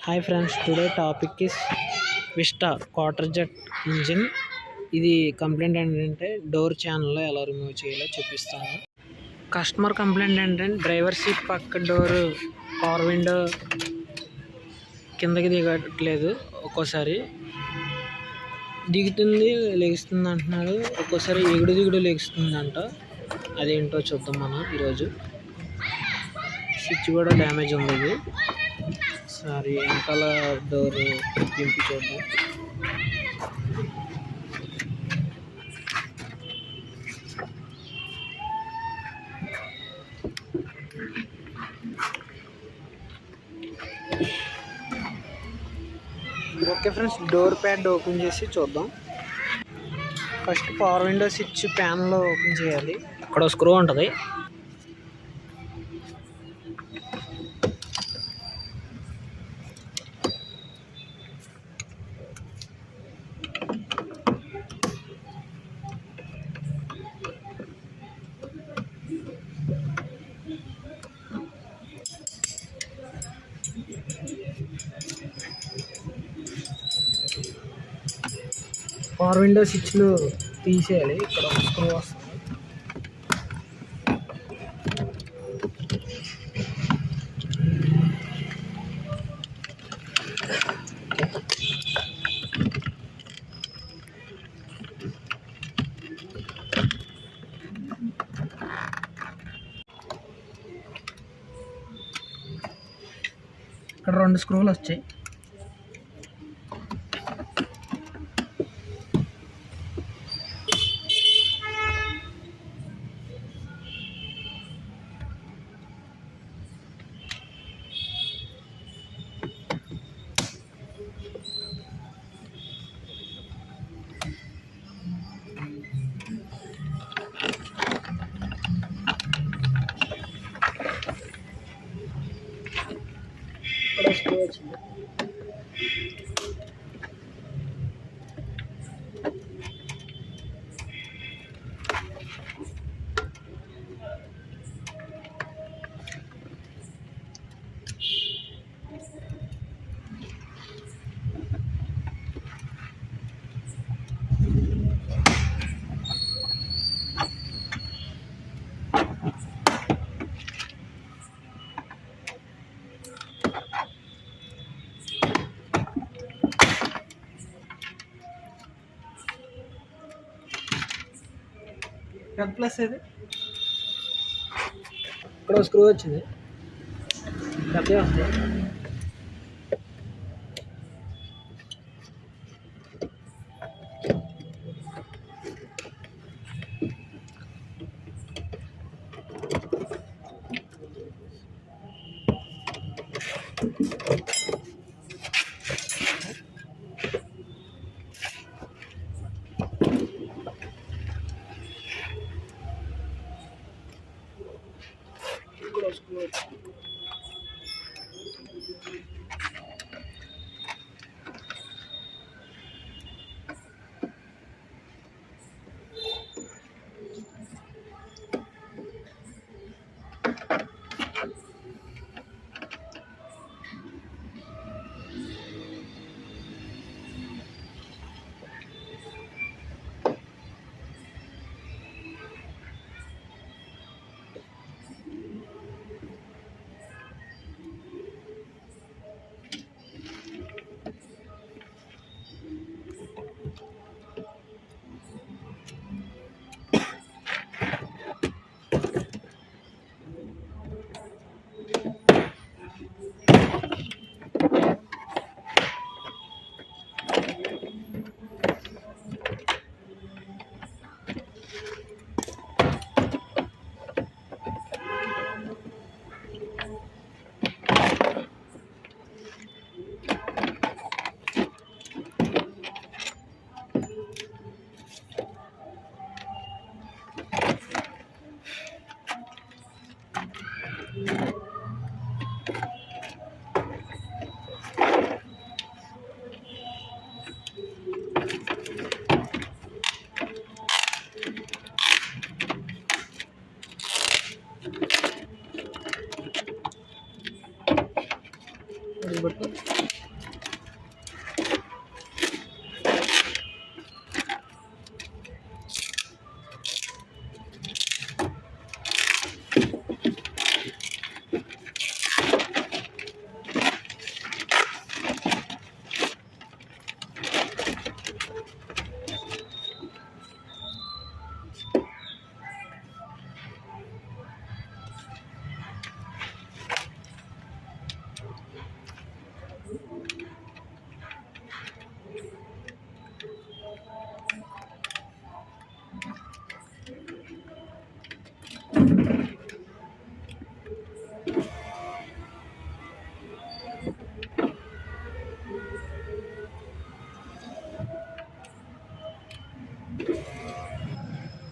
Hi friends, today topic is Vista quarter jet engine. ఇది complaint ఏంటంటే door ఛానల్లో ఎలా రిమూవ్ చేయాలో చూపిస్తాను. కస్టమర్ కంప్లైంట్ ఏంటంటే డ్రైవర్ సీట్ పక్క డోర్ పవర్ విండో కిందకి దిగట్లేదు, ఒక్కోసారి దిగుతుంది లెగుస్తుంది అంటున్నాడు, ఒక్కోసారి ఎగుడు దిగుడు లెగుస్తుందంట. అదేంటో చూద్దాం మనం ఈరోజు. స్విచ్ కూడా డ్యామేజ్ ఉంది, ఇది సారీ వెనకాల డోర్ దింపి చూద్దాం. Okay friends, door pad open చేసి చూద్దాం. ఫస్ట్ పవర్ విండో స్విచ్ ప్యాన్లో ఓపెన్ చేయాలి. అక్కడ స్క్రూ ఉంటుంది, పవర్ విండో స్విచ్లు తీసేయాలి. ఇక్కడ ఒక స్క్రూ వస్తుంది, ఇక్కడ 2 స్క్రూలు వచ్చాయి. ఇక్కడ స్క్రూ వచ్చింది. ప్లస్ ఇది ఇక్కడ స్క్రూ వచ్చింది, పెద్ద వస్తాయి.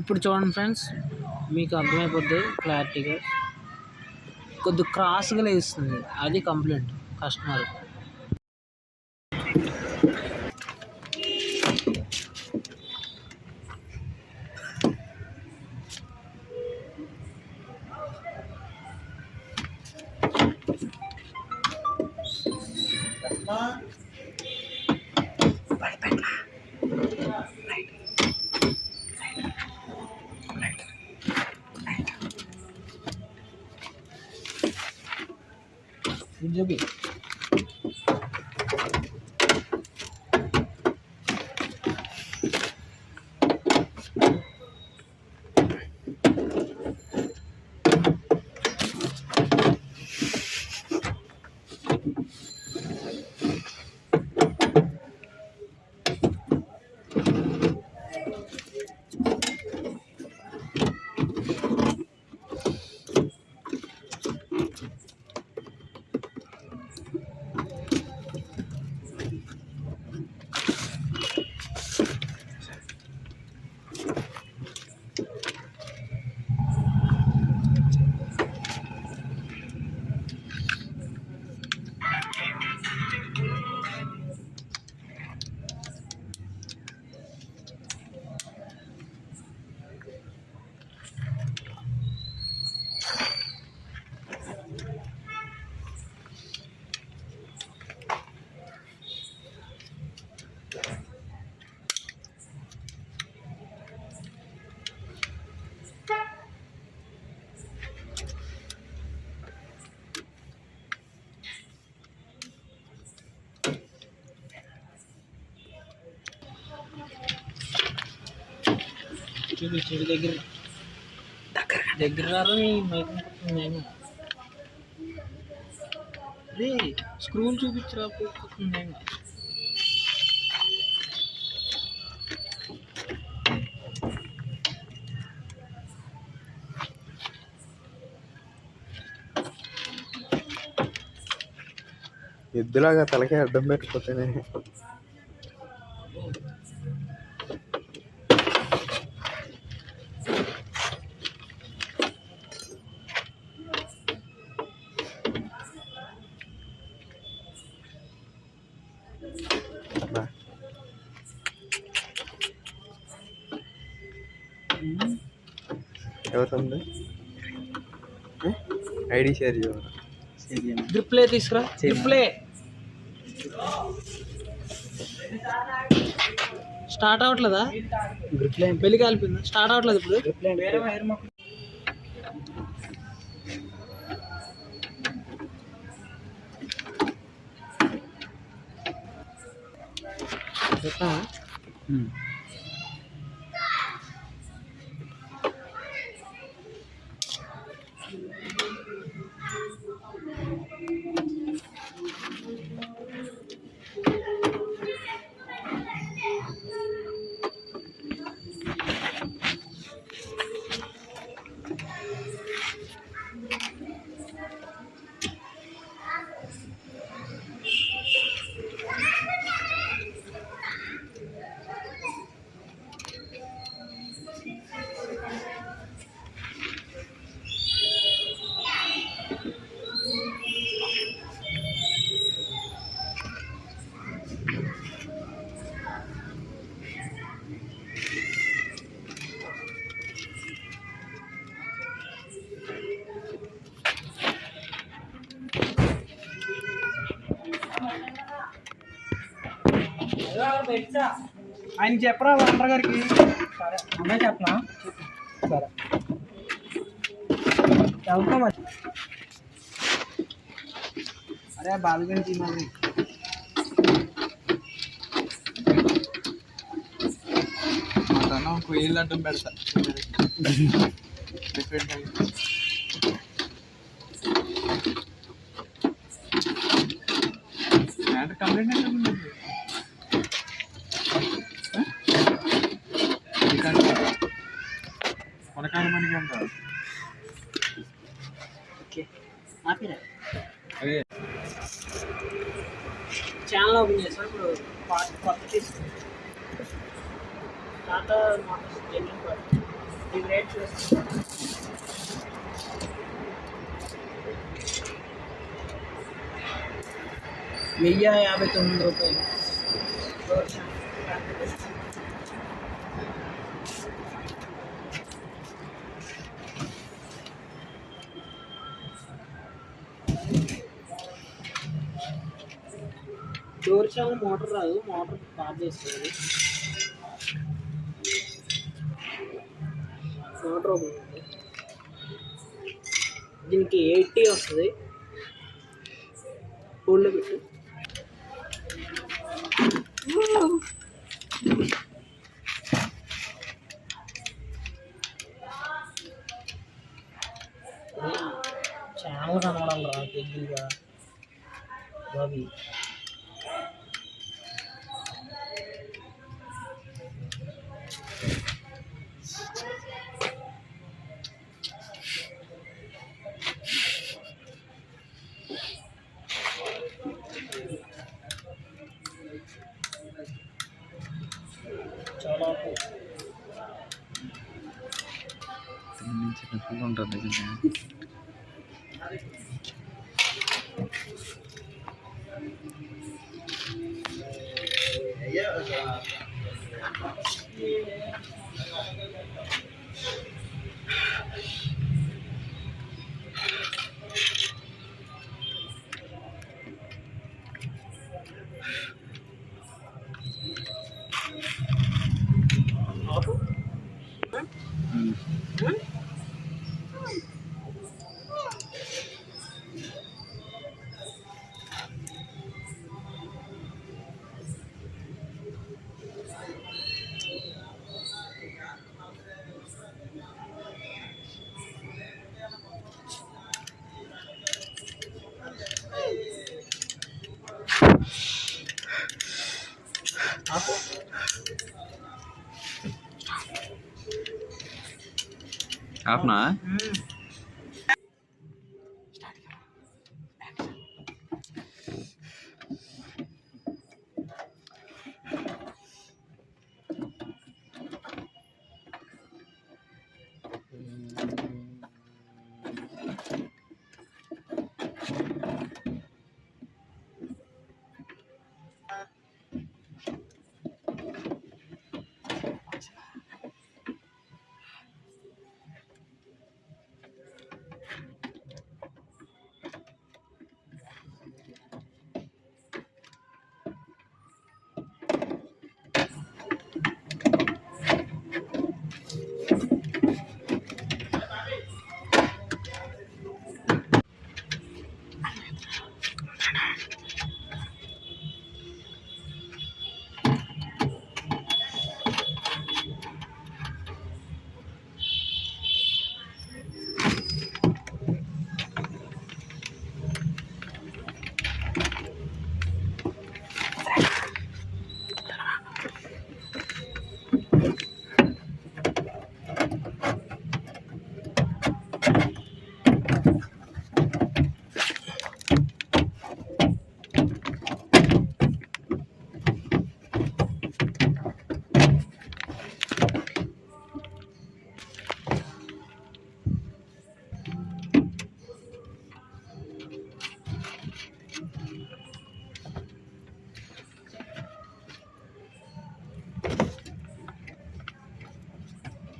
ఇప్పుడు చూడండి ఫ్రెండ్స్, మీకు అర్థమైపోద్ది క్లారిటీగా. కొద్దిగా క్రాస్గా లేస్తుంది, అది కంప్లైంట్ కస్టమర్. చూపి చెడు దగ్గర రారా నీ మైక్. అదే స్క్రూలు చూపించరా పోతుంది. ఎద్దులాగా తలకే అడ్డం పెట్టకపోతేనే ఎవరు ఐడి షేర్ చేయరా? డ్రిప్లే తీసుకురా. డ్రిప్లే స్టార్ట్ అవ్వట్లేదా? బెల్లి కాలిపోయిందా? స్టార్ట్ అవ్వట్లేదు ఇప్పుడు. ఆయన చెప్పరా ఓనర్ గారికి. సరే అదే చెప్పనా. సరే వెళ్తాం మరి. అరే బాల్గని తినాలి. కొయ్యలు అడ్డం పెడతా కంప్లైంట్ కొనకాల మనకి అంత అదే ఛానల్ ఓపెన్ చేస్తాను ఇప్పుడు. కొత్త తీసుకుంటాం టాటా మోటార్స్ జెన్యున్ ప్రోడక్ట్. ఇది రేట్ చూస్తాం. 1059 రూపాయలు. డోర్ ఛానల్ మోటార్ రాదు, మోటార్ పాస్ చేస్తుంది. మోటార్ ఓపెన్ ఉంది. దీనికి 80 వస్తుంది. హోల్డ్లో పెట్టు. ఛానల్ కనబడాలి రా దగ్గరగా బాబీ. చాలా చిన్నపిల్లలు ఉంటారు నిజంగా. ఆపనా?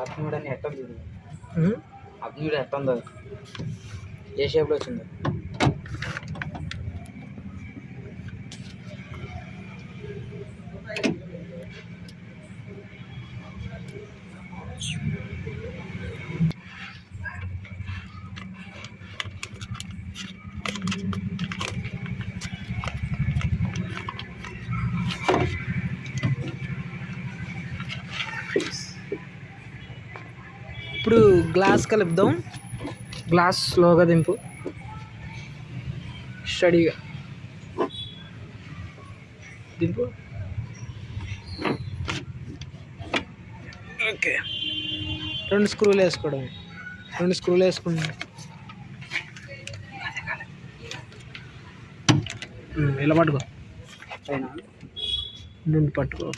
అగ్నివుడని ఎట్టుంది? అగ్నివుడు ఎట్టుందో ఏ షేప్లో వచ్చిందో గ్లాస్ కలుపుదాం. గ్లాస్ స్లోగా దింపు, స్టడీగా దింపు. ఓకే, 2 స్క్రూలు వేసుకోవడం. 2 స్క్రూలు వేసుకుంటాం. ఇలా పట్టుకో, నుండి పట్టుకో.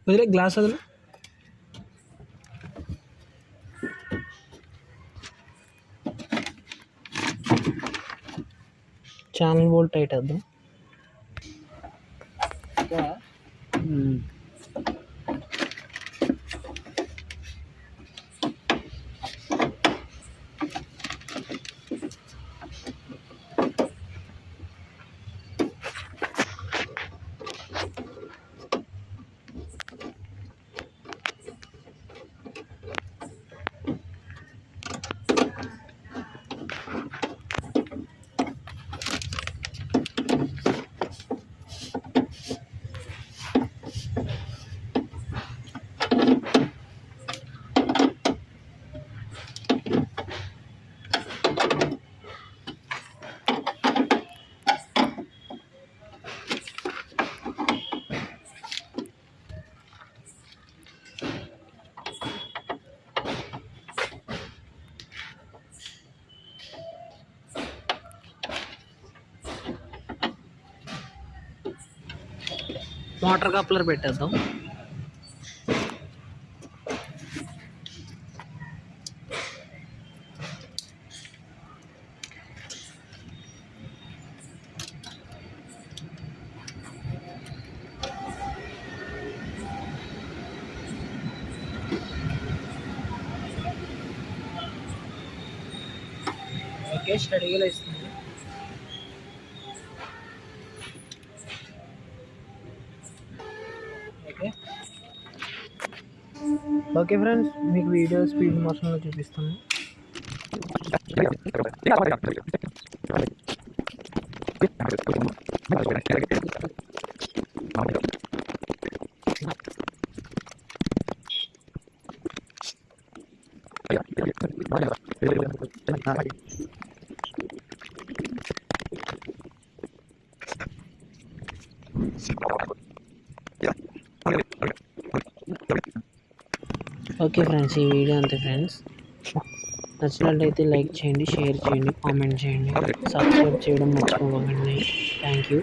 వదిలే గ్లాస్ వదిలే. ఛానల్ బోల్ట్ టైట్ వేద్దాం. వాటర్ కప్లర్ పెట్టేద్దాం. ఓకే, స్టడీగా ఇస్తుంది. ఓకే ఫ్రెండ్స్, మీకు వీడియో స్పీడ్ మోషన్లో చూపిస్తాను. ఓకే ఫ్రెండ్స్, ఈ వీడియో అంతే ఫ్రెండ్స్. నచ్చినట్లయితే లైక్ చేయండి, షేర్ చేయండి, కామెంట్ చేయండి, సబ్స్క్రైబ్ చేయడం మర్చిపోకండి. Thank you.